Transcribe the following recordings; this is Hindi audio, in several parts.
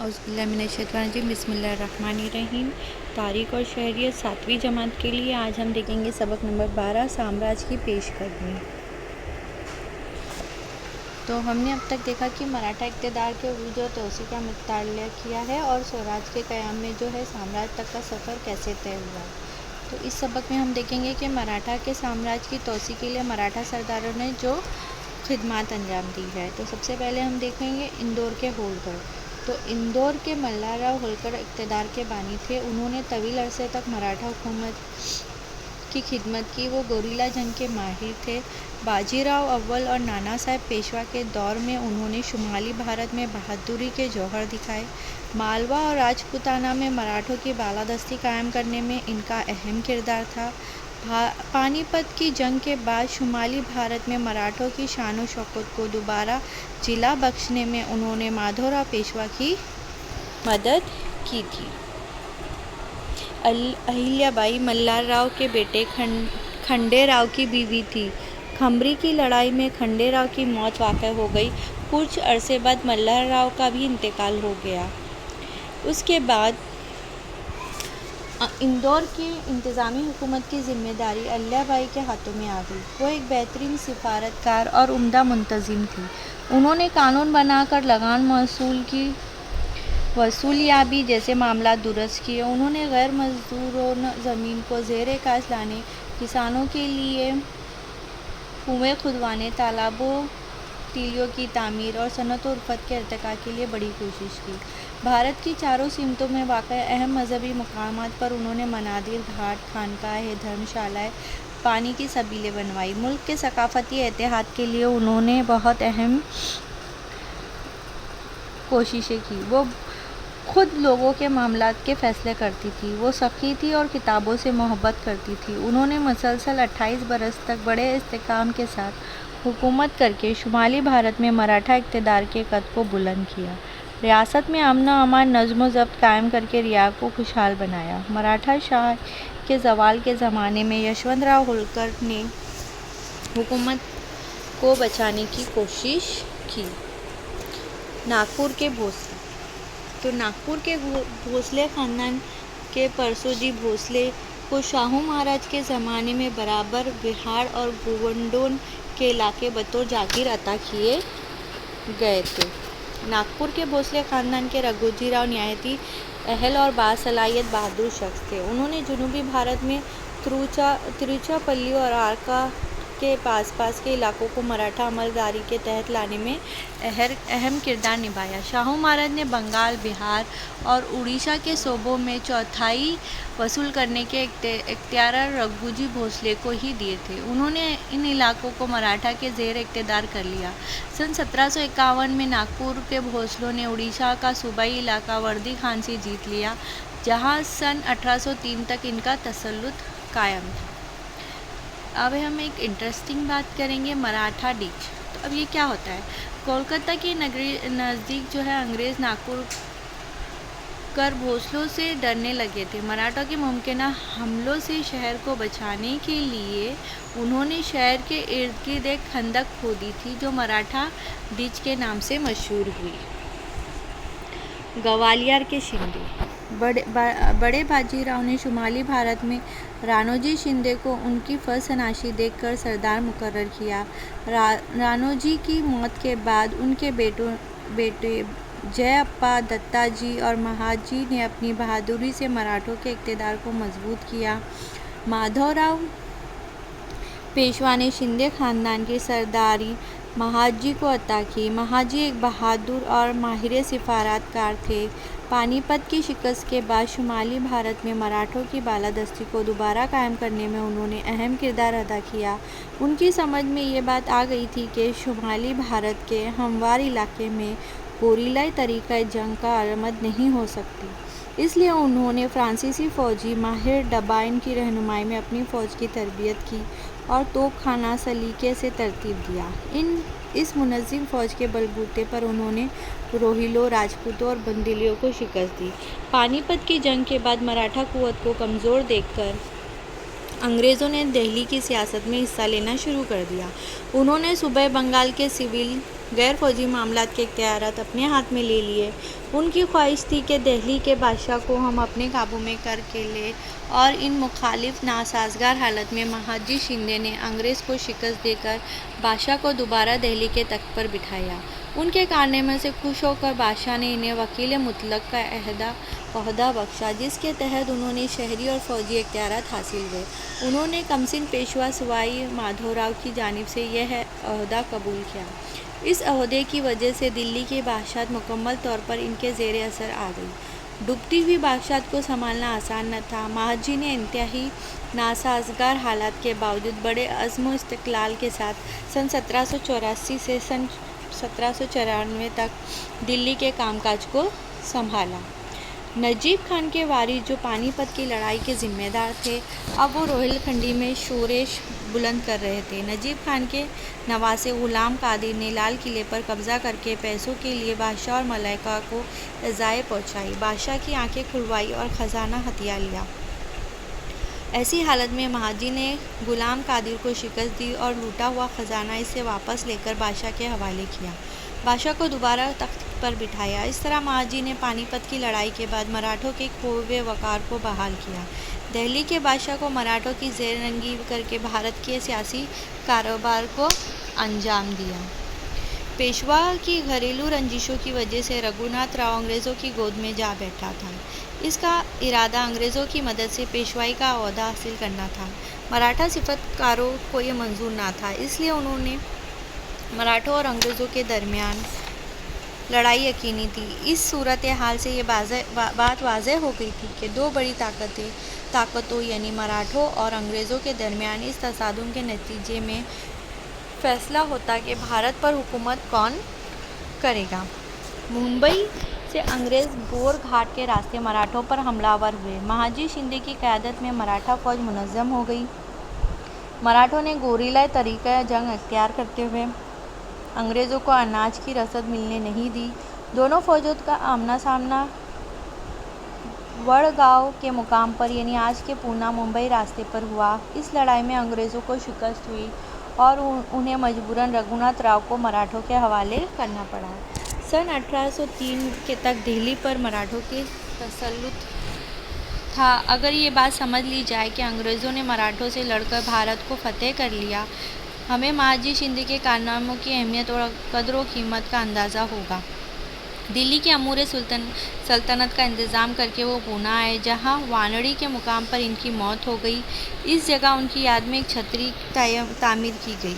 औज़ुबिल्लाहिमिनश्शैतानिर्रजीम बिस्मिल्लाहिर्रहमानिर्रहीम। तारीख़ और शहरियत 7वीं जमात के लिए आज हम देखेंगे सबक नंबर 12 साम्राज्य की पेशकदमी। तो हमने अब तक देखा कि मराठा इक़्तिदार के उरूज और तोसी का मुताला किया है और स्वराज के क़याम में जो है साम्राज्य तक का सफ़र कैसे तय हुआ। तो इस सबक में हम देखेंगे कि मराठा के साम्राज्य की तोसी के लिए मराठा सरदारों ने जो खिदमत अंजाम दी है। तो सबसे पहले हम देखेंगे इंदौर के होलकर। तो इंदौर के मल्हारराव होलकर इक़्तिदार के बानी थे। उन्होंने तवील अरसे तक मराठा हुकूमत की खिदमत की। वो गोरिल्ला जंग के माहिर थे। बाजीराव अव्वल और नाना साहेब पेशवा के दौर में उन्होंने शुमाली भारत में बहादुरी के जौहर दिखाए। मालवा और राजपूताना में मराठों की बालादस्ती कायम करने में इनका अहम किरदार था। पानीपत की जंग के बाद शुमाली भारत में मराठों की शान शौकत को दोबारा जिला बख्शने में उन्होंने माधवराव पेशवा की मदद की थी। अहिल्याबाई मल्हारराव के बेटे खंडेराव की बीवी थी। खम्बरी की लड़ाई में खंडेराव की मौत वाक़ हो गई। कुछ अरसे बाद मल्हारराव का भी इंतकाल हो गया। उसके बाद इंदौर की इंतज़ामी हुकूमत की ज़िम्मेदारी अहिल्याबाई के हाथों में आ गई। वो एक बेहतरीन सिफारतकार और उम्दा मुंतज़िम थी। उन्होंने कानून बनाकर लगान महसूल की वसूलियाबी जैसे मामला दुरुस्त किए। उन्होंने गैर मज़दूरों ज़मीन को ज़ेर काश लाने, किसानों के लिए कुएँ खुदवाने, तालाबों टीलों की तामीर और सनत और उल्फत के इर्तिका के लिए बड़ी कोशिश की। भारत की चारों सिमतों में वाक़ अहम मजहबी मकामात पर उन्होंने मनादिर, घाट, खानकाहें, धर्मशालाएँ, पानी की सबीलें बनवाई। मुल्क के सकाफ़ती इत्तेहाद के लिए उन्होंने बहुत अहम कोशिशें की। वो खुद लोगों के मामलात के फ़ैसले करती थी। वो सखी थी और किताबों से मोहब्बत करती थी। उन्होंने मुसलसल 28 बरस तक बड़े इस्तेकाम के साथ हुकूमत करके शुमाली भारत में मराठा इक़्तिदार के कद को बुलंद किया। रियासत में अमन व अमान, नज़्म व ज़ब्त कायम करके रिया को खुशहाल बनाया। मराठा शाह के ज़वाल के ज़माने में यशवंतराव होलकर ने हुकूमत को बचाने की कोशिश की। नागपुर के भोसले। तो नागपुर के भोसले ख़ानदान के परसोजी भोसले को शाहू महाराज के ज़माने में बराबर बिहार और गोवंडोन के इलाके बतौर जागीर अता किए गए थे। नागपुर के भोसले ख़ानदान के रघोजी राव निहायती अहल और बासलाहियत बहादुर शख्स थे। उन्होंने जनूबी भारत में तिरुचिरापल्ली और आरका के पास के इलाकों को मराठा अमलदारी के तहत लाने में अहम किरदार निभाया। शाहू महाराज ने बंगाल, बिहार और उड़ीसा के सूबों में चौथाई वसूल करने के इख्तियार रघोजी भोसले को ही दिए थे। उन्होंने इन इलाकों को मराठा के ज़ेर इख्तियार कर लिया। सन 1751 में नागपुर के भोसलों ने उड़ीसा का सूबाई इलाका वर्दी खान से जीत लिया, जहाँ सन 1803 तक इनका तसल्लुत कायम था। अब हम एक इंटरेस्टिंग बात करेंगे, मराठा डीच। तो अब ये क्या होता है? कोलकाता के नज़दीक जो है अंग्रेज़ नागपुर कर भोसलों से डरने लगे थे। मराठों के मुमकिन हमलों से शहर को बचाने के लिए उन्होंने शहर के इर्द गिर्द एक खंदक खोदी थी, जो मराठा डीच के नाम से मशहूर हुई। ग्वालियर के शिंदे। बड़े बाजीराव ने शुमाली भारत में राणोजी शिंदे को उनकी फर्सनाशी देखकर सरदार मुकर्रर किया। राणोजी की मौत के बाद उनके बेटे जयप्पा दत्ताजी और महाजी ने अपनी बहादुरी से मराठों के इक़्तिदार को मजबूत किया। माधवराव पेशवा ने शिंदे ख़ानदान की सरदारी महाजी को अता की। महाजी एक बहादुर और माहिर सिफारतकार थे। पानीपत की शिकस्त के बाद शुमाली भारत में मराठों की बालादस्ती को दोबारा कायम करने में उन्होंने अहम किरदार अदा किया। उनकी समझ में ये बात आ गई थी कि शुमाली भारत के हमवार इलाके में गोरिल्लाई तरीक़ा जंग का आरम्भ नहीं हो सकती। इसलिए उन्होंने फ्रांसीसी फ़ौजी माहिर डबाइन की रहनुमाई में अपनी फ़ौज की तरबियत की और तोपखाना सलीके से तरतीब दिया। इस मुनज़्ज़म फ़ौज के बलबूते पर उन्होंने रोहिलों, राजपूतों और बंदलियों को शिकस्त दी। पानीपत की जंग के बाद मराठा क़ुव्वत को कमज़ोर देखकर अंग्रेज़ों ने दिल्ली की सियासत में हिस्सा लेना शुरू कर दिया। उन्होंने सूबे बंगाल के सिविल गैर फौजी मामलात के इख्तियारात अपने हाथ में ले लिए। उनकी ख्वाहिश थी कि दिल्ली के बादशाह को हम अपने काबू में करके ले और इन मुखालिफ नासाजगार हालत में महादजी शिंदे ने अंग्रेज़ को शिकस्त देकर बादशाह को दोबारा दिल्ली के तख्त पर बिठाया। उनके कारनामे से खुश होकर बादशाह ने इन्हें वकील मुतलक का ओहदा बख्शा, जिसके तहत उन्होंने शहरी और फौजी इख्तियारात हासिल हुए। उन्होंने कमसिन पेशवा सवाई माधोराव की जानिब से यह ओहदा कबूल किया। इस ओहदे की वजह से दिल्ली की बादशाहत मुकम्मल तौर पर इनके ज़ेर असर आ गई। डूबती हुई बादशाहत को संभालना आसान न था। महादजी ने इंतहाई नासाजगार हालात के बावजूद बड़े अज़्म व इस्तिक़लाल के साथ सन 1784 से सन 1794 तक दिल्ली के कामकाज को संभाला। नजीब खान के वारिस, जो पानीपत की लड़ाई के ज़िम्मेदार थे, अब वो रोहिलखंडी में शोरेश बुलंद कर रहे थे। नजीब खान के नवासे ग़ुलाम कादिर ने लाल किले पर कब्ज़ा करके पैसों के लिए बादशाह और मलाइका को ईज़ाएँ पहुँचाई, बादशाह की आंखें खुलवाई और ख़जाना हथिया लिया। ऐसी हालत में महादजी ने ग़ुलाम कादिर को शिकस्त दी और लूटा हुआ ख़जाना इसे वापस लेकर बादशाह के हवाले किया। बादशाह को दोबारा तख्त पर बिठाया। इस तरह महादजी ने पानीपत की लड़ाई के बाद मराठों के खोए हुए वक़ार को बहाल किया। दिल्ली के बादशाह को मराठों की ज़ेरनगी करके भारत के सियासी कारोबार को अंजाम दिया। पेशवा की घरेलू रंजिशों की वजह से रघुनाथ राव अंग्रेज़ों की गोद में जा बैठा था। इसका इरादा अंग्रेज़ों की मदद से पेशवाई का ओहदा हासिल करना था। मराठा सिफतकारों को ये मंजूर ना था, इसलिए उन्होंने मराठों और अंग्रेज़ों के दरमियान लड़ाई यकीनी थी। इस सूरत हाल से ये बात वाज़ेह हो गई थी कि दो बड़ी ताकतों यानी मराठों और अंग्रेज़ों के दरमियान इस तसादुम के नतीजे में फ़ैसला होता कि भारत पर हुकूमत कौन करेगा। मुंबई से अंग्रेज़ बोर घाट के रास्ते मराठों पर हमलावर हुए। महादजी शिंदे की क़यादत में मराठा फ़ौज मुनज़्ज़म हो गई। मराठों ने गोरिल्ला तरीक़ा जंग इख्तियार करते हुए अंग्रेज़ों को अनाज की रसद मिलने नहीं दी। दोनों फ़ौजों का आमना सामना वड़गांव के मुकाम पर यानी आज के पूना मुंबई रास्ते पर हुआ। इस लड़ाई में अंग्रेज़ों को शिकस्त हुई और उन्हें मजबूरन रघुनाथ राव को मराठों के हवाले करना पड़ा। सन 1803 के तक दिल्ली पर मराठों के तसल्लुत था। अगर ये बात समझ ली जाए कि अंग्रेज़ों ने मराठों से लड़कर भारत को फ़तेह कर लिया, हमें महादजी शिंदे के कारनामों की अहमियत और कदर व कीमत का अंदाज़ा होगा। दिल्ली की अमूर सल्तनत का इंतज़ाम करके वो पूना आए, जहाँ वानड़ी के मुकाम पर इनकी मौत हो गई। इस जगह उनकी याद में एक छतरी तामीर की गई।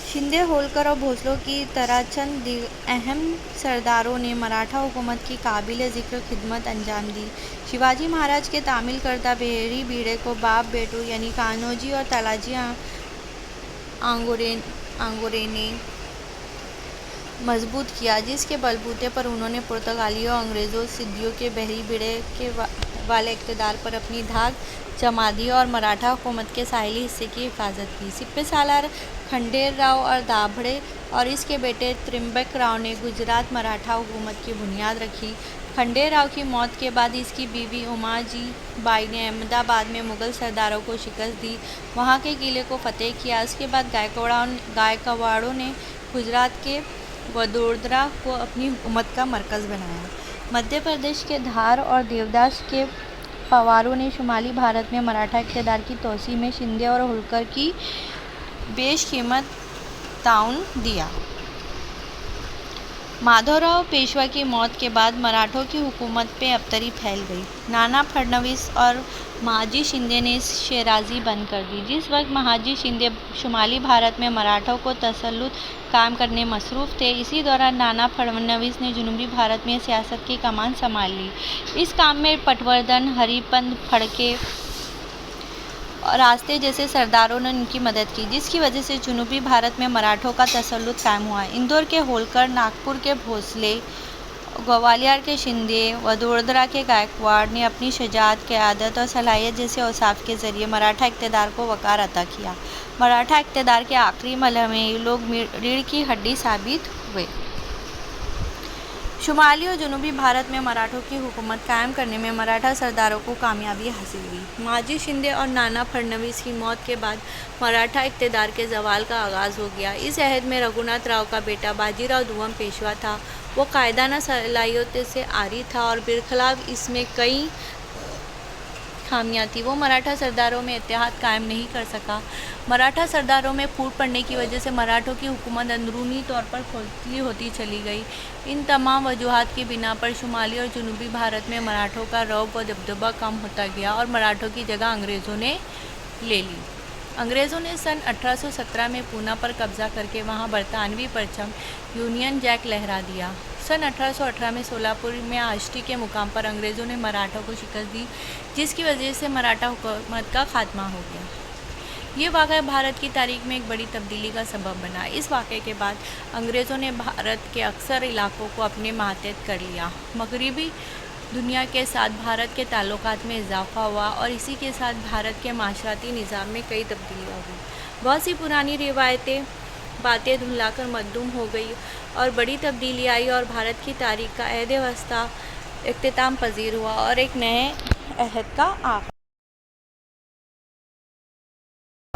शिंदे, होलकर और भोसले की तरह चंद अहम सरदारों ने मराठा हुकूमत की काबिल ज़िक्र खिदमत अंजाम दी। शिवाजी महाराज के तामील करदा बहरी बीड़े को बाप बेटों यानी कान्होजी और तालाजी आंगोरे ने मजबूत किया, जिसके बलबूते पर उन्होंने पुर्तगालियों, अंग्रेज़ों, सिद्धियों के बहरी बीड़े के वाले इक़्तिदार पर अपनी धाक जमा दी और मराठा हुकूमत के साहिली हिस्से की हिफाजत की। सिप्पे सालार खंडेराव और दाभड़े और इसके बेटे त्रिंबक राव ने गुजरात मराठा हुकूमत की बुनियाद रखी। खंडेराव की मौत के बाद इसकी बीवी उमाजी बाई ने अहमदाबाद में मुग़ल सरदारों को शिकस्त दी, वहाँ के किले को फ़तेह किया। उसके बाद गायकवाड़ों ने गुजरात के वडोदरा को अपनी हुकूमत का मरकज़ बनाया। मध्य प्रदेश के धार और देवदास के पवारों ने शुमाली भारत में मराठा इक़्तिदार की तोसी में शिंदे और होलकर की बेशकीमत ताउन दिया। माधवराव पेशवा की मौत के बाद मराठों की हुकूमत पे अबतरी फैल गई। नाना फडणवीस और महादजी शिंदे ने शेराज़ी बंद कर दी। जिस वक्त महादजी शिंदे शुमाली भारत में मराठों को तसल्लुत कायम करने मसरूफ़ थे, इसी दौरान नाना फडणवीस ने जनूबी भारत में सियासत की कमान संभाल ली। इस काम में पटवर्धन, हरिपंत, फड़के और रास्ते जैसे सरदारों ने उनकी मदद की, जिसकी वजह से जनूबी भारत में मराठों का तसल्लुत कायम हुआ। इंदौर के होलकर, नागपुर के भोसले, ग्वालियर के शिंदे, वडोदरा के गायकवाड़ ने अपनी शजाअत, क़यादत और सलाहियत जैसे औसाफ के ज़रिए मराठा इक़्तिदार को वक़ार अता किया। मराठा इक़्तिदार के आखिरी मरहले में ये लोग रीढ़ की हड्डी साबित हुए। शुमाली और जनूबी भारत में मराठों की हुकूमत कायम करने में मराठा सरदारों को कामयाबी हासिल हुई। माजी शिंदे और नाना फडणवीस की मौत के बाद मराठा इक़्तिदार के ज़वाल का आगाज़ हो गया। इस अहद में रघुनाथ राव का बेटा बाजीराव दुव्वम पेशवा था। वो कायदाना सलाहियतों से आरी था और बिरखिलाफ़ इसमें कई खामियां थी। वो मराठा सरदारों में इत्तेहाद कायम नहीं कर सका। मराठा सरदारों में फूट पड़ने की वजह से मराठों की हुकूमत अंदरूनी तौर पर खोखली होती चली गई। इन तमाम वजूहात की बिना पर शुमाली और जनूबी भारत में मराठों का रौब व दबदबा कम होता गया और मराठों की जगह अंग्रेज़ों ने ले ली। अंग्रेज़ों ने सन 1817 में पूना पर कब्ज़ा करके वहां बरतानवी परचम यूनियन जैक लहरा दिया। सन 1818 में सोलापुर में आष्टी के मुकाम पर अंग्रेज़ों ने मराठों को शिकस्त दी, जिसकी वजह से मराठा हुकूमत का खात्मा हो गया। ये वाक़या भारत की तारीख में एक बड़ी तब्दीली का सबब बना। इस वाक़े के बाद अंग्रेज़ों ने भारत के अक्सर इलाकों को अपने मातहत कर लिया। मगरबी दुनिया के साथ भारत के ताल्लुकात में इजाफ़ा हुआ और इसी के साथ भारत के माशराती निज़ाम में कई तब्दीलियाँ हुई। बहुत सी पुरानी बातें धुंधलाकर मद्दूम हो गई और बड़ी तब्दीली आई और भारत की तारीख का अहद वस्ता इख्तिताम पजीर हुआ और एक नए अहद का आगाज़।